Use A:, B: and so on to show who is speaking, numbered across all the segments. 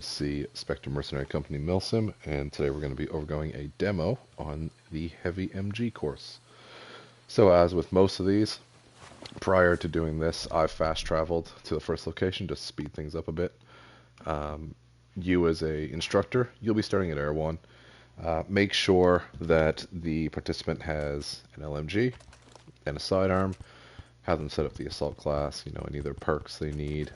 A: See Spectre Mercenary Company Milsim, and today we're going to be overgoing a demo on the Heavy MG course. So as with most of these, prior to doing this, I've fast traveled to the first location to speed things up a bit. You as a instructor, you'll be starting at Air 1. Make sure that the participant has an LMG and a sidearm. Have them set up the assault class, any of their perks they need.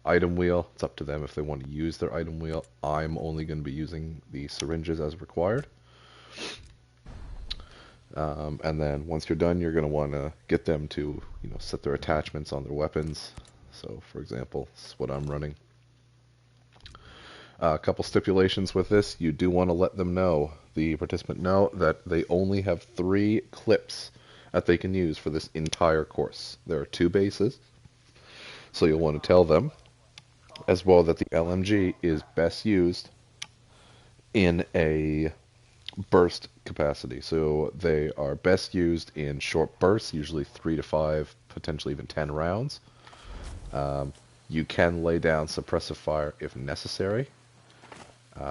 A: Item wheel, it's up to them if they want to use their item wheel. I'm only going to be using the syringes as required. And then once you're done, you're going to want to get them to, set their attachments on their weapons. So, for example, this is what I'm running. A couple stipulations with this. You do want to let them know, the participant know, that they only have 3 clips that they can use for this entire course. There are 2 bases. So you'll want to tell them as well that the LMG is best used in a burst capacity. So they are best used in short bursts, usually 3 to 5, potentially even 10 rounds. You can lay down suppressive fire if necessary.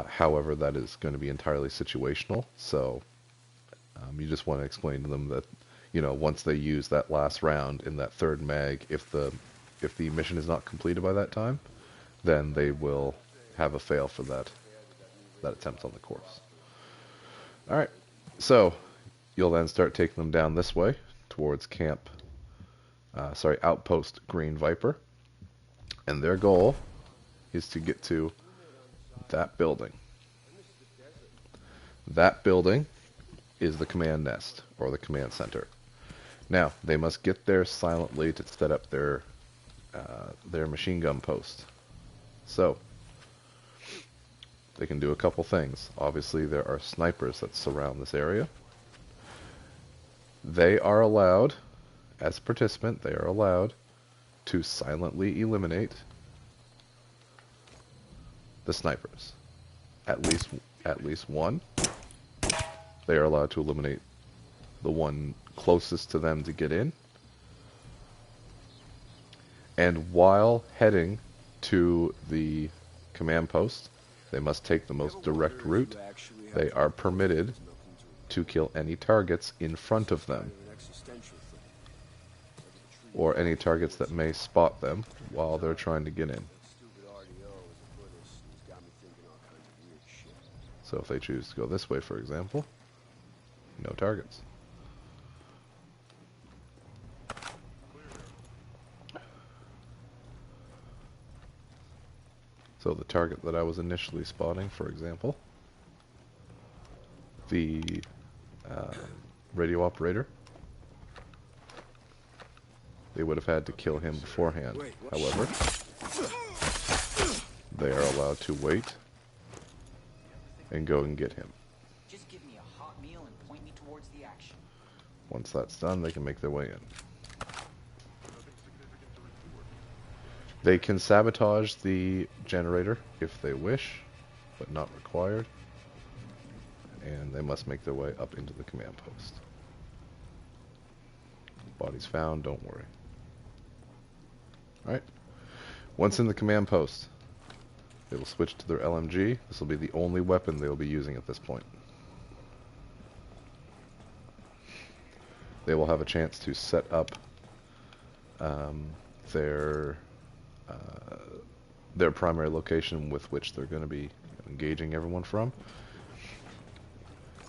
A: However, that is going to be entirely situational. So you just want to explain to them that, once they use that last round in that third mag, if the mission is not completed by that time, then they will have a fail for that attempt on the course. All right, so you'll then start taking them down this way towards Outpost Green Viper, and their goal is to get to that building. That building is the command nest, or the command center. Now, they must get there silently to set up their machine gun post. So, they can do a couple things. Obviously, there are snipers that surround this area. They are allowed, as a participant, they are allowed to silently eliminate the snipers. At least one. They are allowed to eliminate the one closest to them to get in. And while heading to the command post, they must take the most direct route. They are permitted to kill any targets in front of them, or any targets that may spot them while they're trying to get in. So if they choose to go this way, for example, no targets. So the target that I was initially spotting, for example, the radio operator, they would have had to kill him beforehand. However, they are allowed to wait and go and get him.
B: Just give me a hot meal and point me towards the action.
A: Once that's done, they can make their way in. They can sabotage the generator if they wish, but not required. And they must make their way up into the command post. Bodies found, don't worry. Alright. Once in the command post, they will switch to their LMG. This will be the only weapon they will be using at this point. They will have a chance to set up their primary location with which they're going to be engaging everyone from.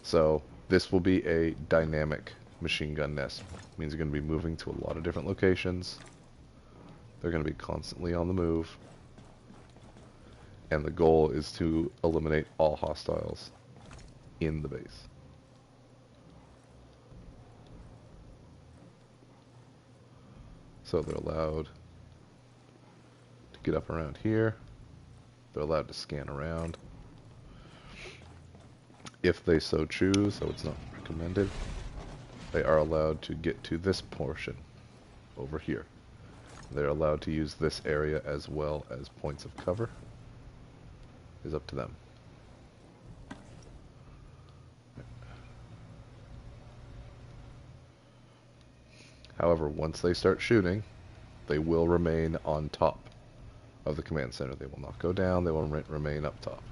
A: So this will be a dynamic machine gun nest. It means you're going to be moving to a lot of different locations. They're going to be constantly on the move. And the goal is to eliminate all hostiles in the base. So they're allowed to get up around here. They're allowed to scan around if they so choose, though it's not recommended. They are allowed to get to this portion over here. They're allowed to use this area as well as points of cover. It's up to them. However, once they start shooting, they will remain on top of the command center. They will not go down. They will remain up top.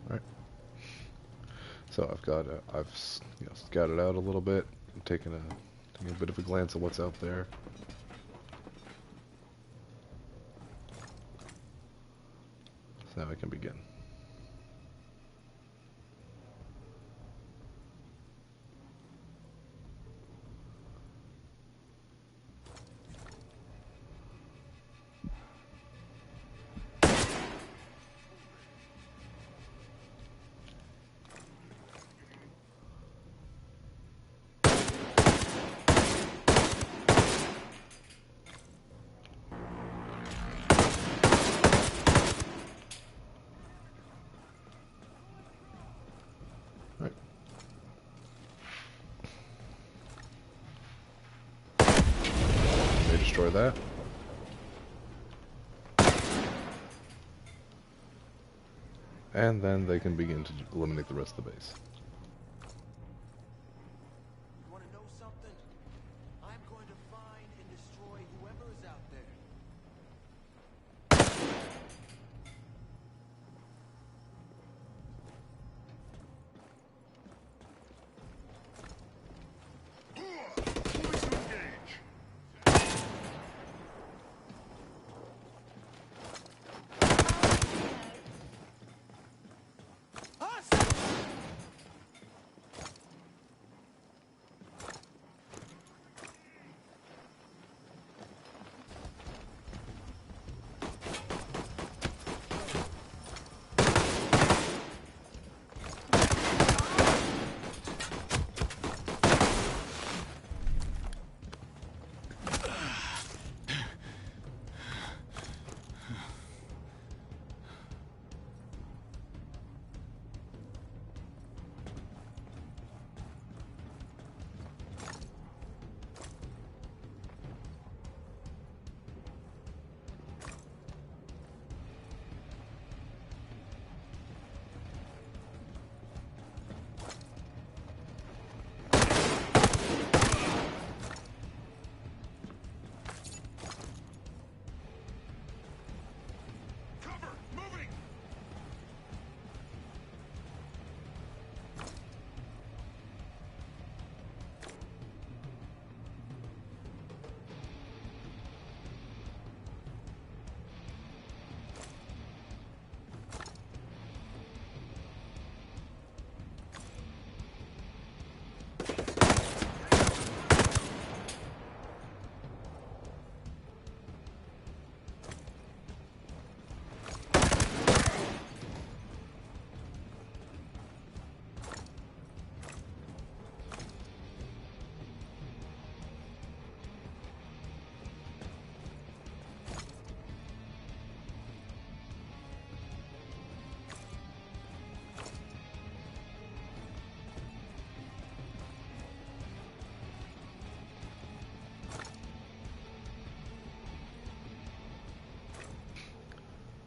A: All right. So I've scouted out a little bit, taking a bit of a glance at what's out there. So now I can begin. Destroy that. And then they can begin to eliminate the rest of the base.
C: You want to know something? I'm going to find and destroy whoever is out there.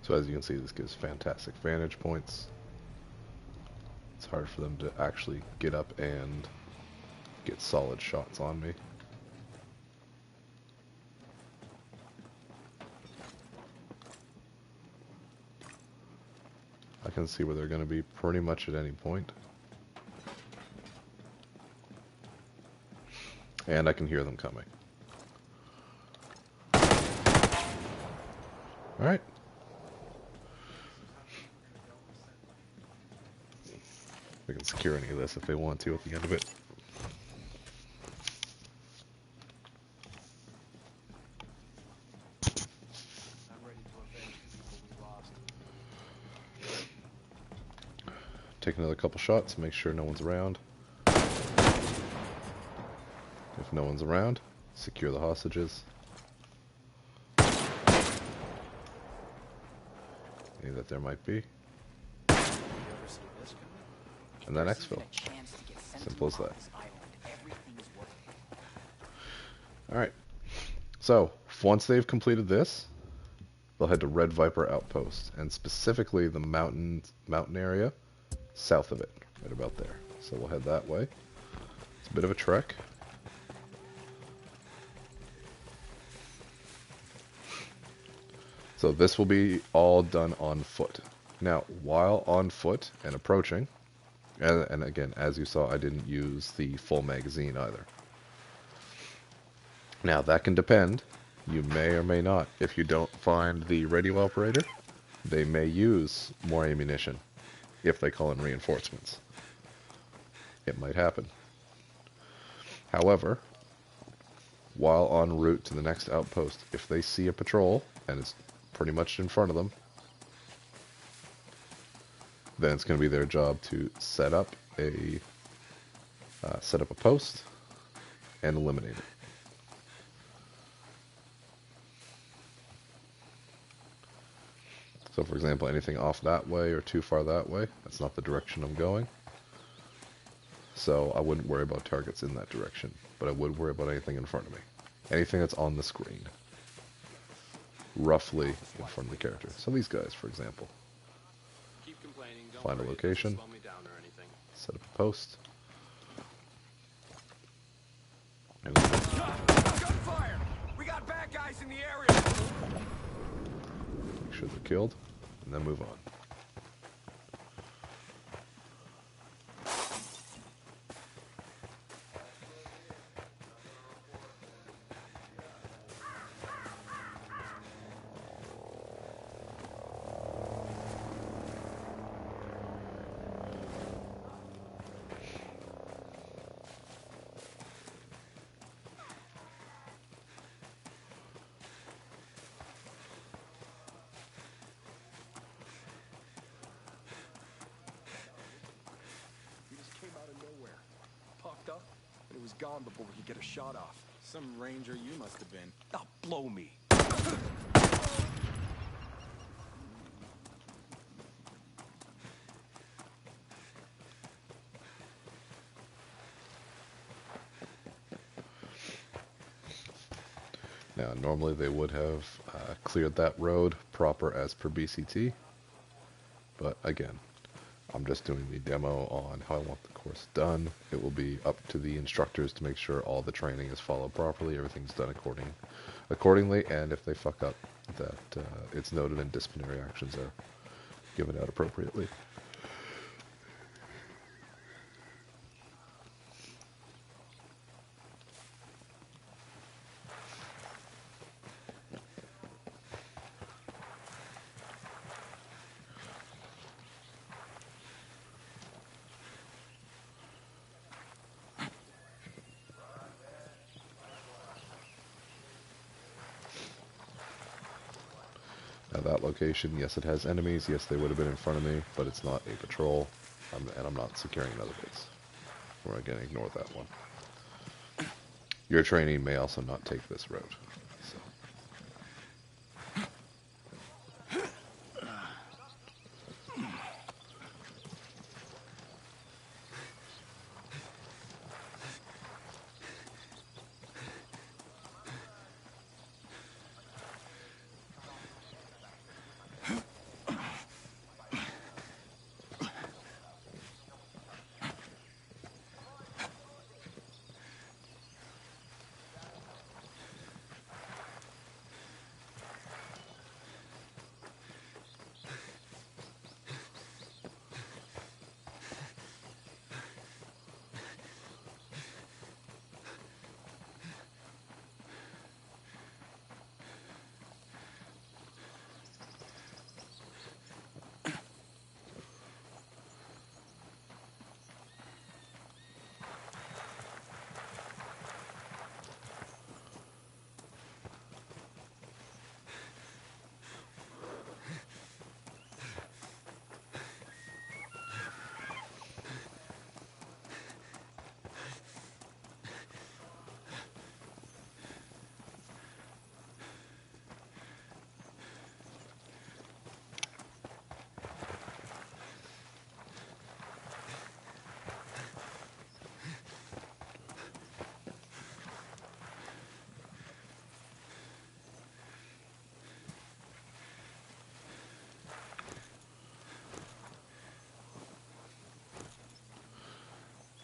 A: So as you can see, this gives fantastic vantage points. It's hard for them to actually get up and get solid shots on me. I can see where they're going to be pretty much at any point. And I can hear them coming. Alright. We can secure any of this if they want to at the end of it.
C: I'm ready to avenge the people we lost.
A: Take another couple shots, make sure no one's around. If no one's around, secure the hostages. Any that there might be. And then exfil. Simple as that. Alright. So, Once they've completed this, they'll head to Red Viper Outpost, and specifically the mountain area south of it, right about there. So we'll head that way. It's a bit of a trek. So this will be all done on foot. Now, while on foot and approaching, and again, as you saw, I didn't use the full magazine either. Now, that can depend. You may or may not. If you don't find the radio operator, they may use more ammunition if they call in reinforcements. It might happen. However, while en route to the next outpost, if they see a patrol and it's pretty much in front of them, then it's going to be their job to set up a post and eliminate it. So for example, anything off that way or too far that way, that's not the direction I'm going. So I wouldn't worry about targets in that direction, but I would worry about anything in front of me. Anything that's on the screen. Roughly in front of the character. So these guys, for example.
D: Keep complaining. Don't
A: Find a
D: worry, it
A: location.
D: doesn't slow me down or anything.
A: Set up a post. And
C: Gunfire! We got bad guys in the area!
A: make sure they're killed, and then move on.
C: He just came out of nowhere. Popped up, and it was gone before we could get a shot off.
E: Some ranger you must have been.
C: Oh, blow me.
A: Now, normally they would have cleared that road proper as per BCT, but again, I'm just doing the demo on how I want the course done. It will be up to the instructors to make sure all the training is followed properly, everything's done accordingly, and if they fuck up, that it's noted and disciplinary actions are given out appropriately. Now that location, yes, it has enemies. Yes, they would have been in front of me, but it's not a patrol, and I'm not securing another base. We're going to ignore that one. Your training may also not take this road. So.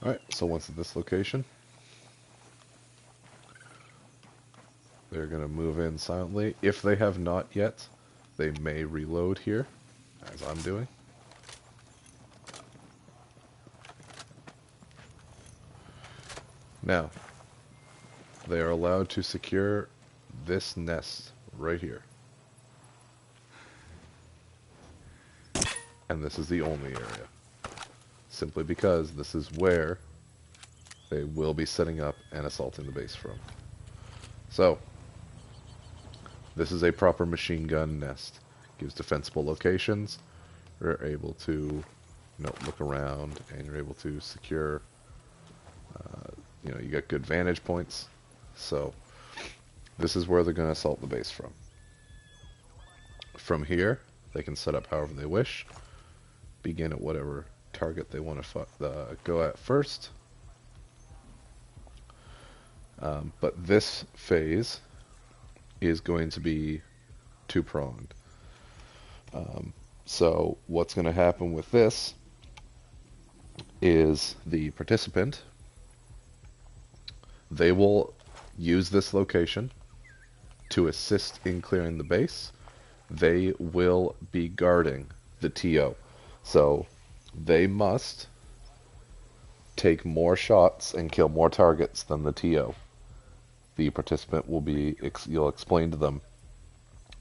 A: Alright, so once at this location, they're going to move in silently. If they have not yet, they may reload here, as I'm doing. Now, they are allowed to secure this nest right here. And this is the only area. Simply because this is where they will be setting up and assaulting the base from. So, this is a proper machine gun nest. Gives defensible locations. You're able to, look around, and you're able to secure. You got good vantage points. So, this is where they're going to assault the base from. From here, they can set up however they wish. Begin at whatever target they want to go at first. But this phase is going to be two-pronged. So what's going to happen with this is the participant, they will use this location to assist in clearing the base. They will be guarding the TO. So they must take more shots and kill more targets than the TO. The participant will be, you'll explain to them,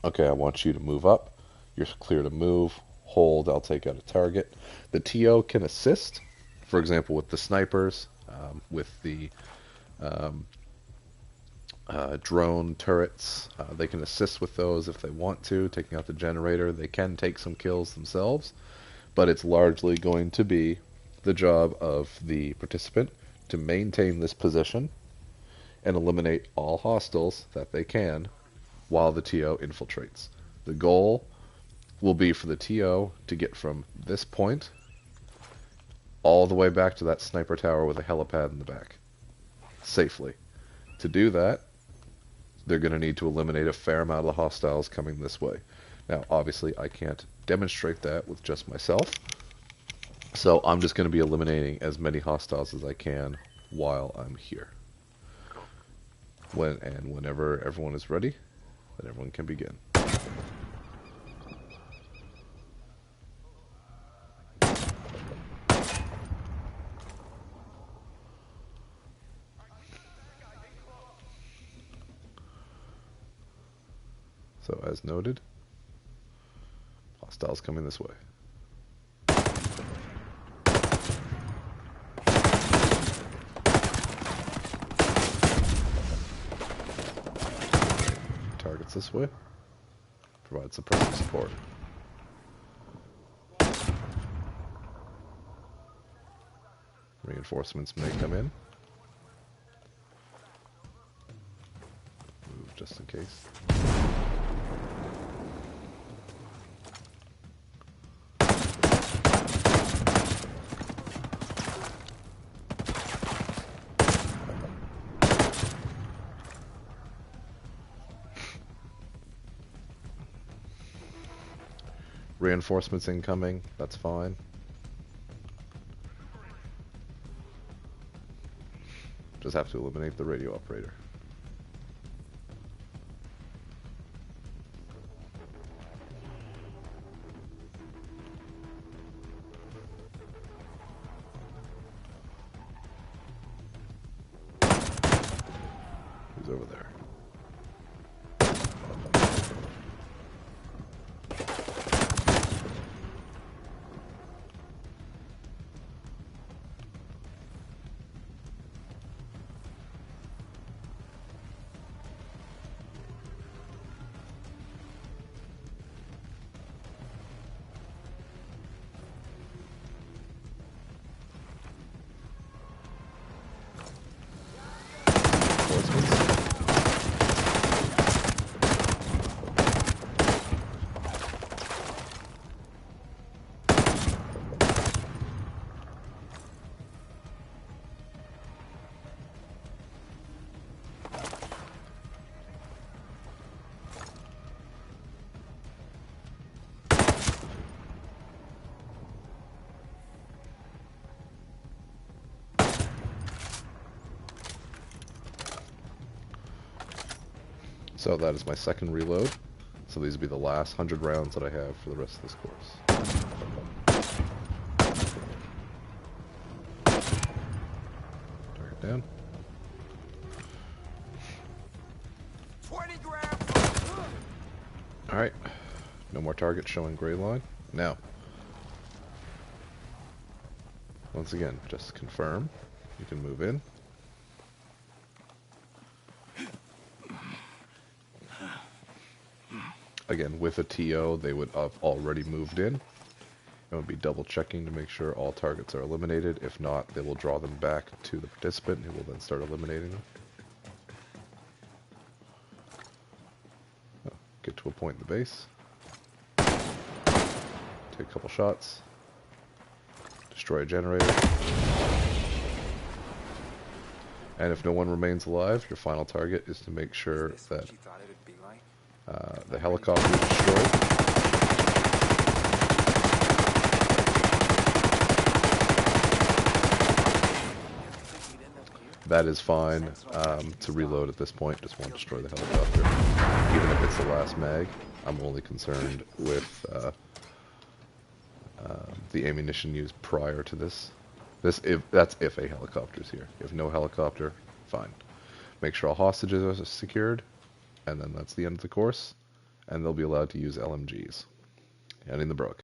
A: okay, I want you to move up. You're clear to move. Hold, I'll take out a target. The TO can assist, for example, with the snipers, with the drone turrets. They can assist with those if they want to, taking out the generator. They can take some kills themselves, but it's largely going to be the job of the participant to maintain this position and eliminate all hostiles that they can while the TO infiltrates. The goal will be for the TO to get from this point all the way back to that sniper tower with a helipad in the back, safely. To do that, they're going to need to eliminate a fair amount of the hostiles coming this way. Now, obviously, I can't demonstrate that with just myself, so I'm just going to be eliminating as many hostiles as I can while I'm here. Whenever everyone is ready, then everyone can begin. So, as noted, hostiles coming this way. Targets this way. Provide suppressive support. Reinforcements may come in. Move just in case. Reinforcements incoming, that's fine. Just have to eliminate the radio operator. Who's over there? So that is my second reload. So these will be the last 100 rounds that I have for the rest of this course. Target down.
C: 20 grams.
A: Alright. No more targets showing gray line. Now, once again, just confirm. You can move in. Again, with a TO, they would have already moved in. It would be double checking to make sure all targets are eliminated. If not, they will draw them back to the participant, who will then start eliminating them. Get to a point in the base. Take a couple shots. Destroy a generator. And if no one remains alive, your final target is to make sure that the helicopter is destroyed. That is fine to reload at this point. Just want to destroy the helicopter. Even if it's the last mag, I'm only concerned with the ammunition used prior to this. That's if a helicopter's here. If no helicopter, fine. Make sure all hostages are secured, and then that's the end of the course, and they'll be allowed to use LMGs. Ending the broadcast.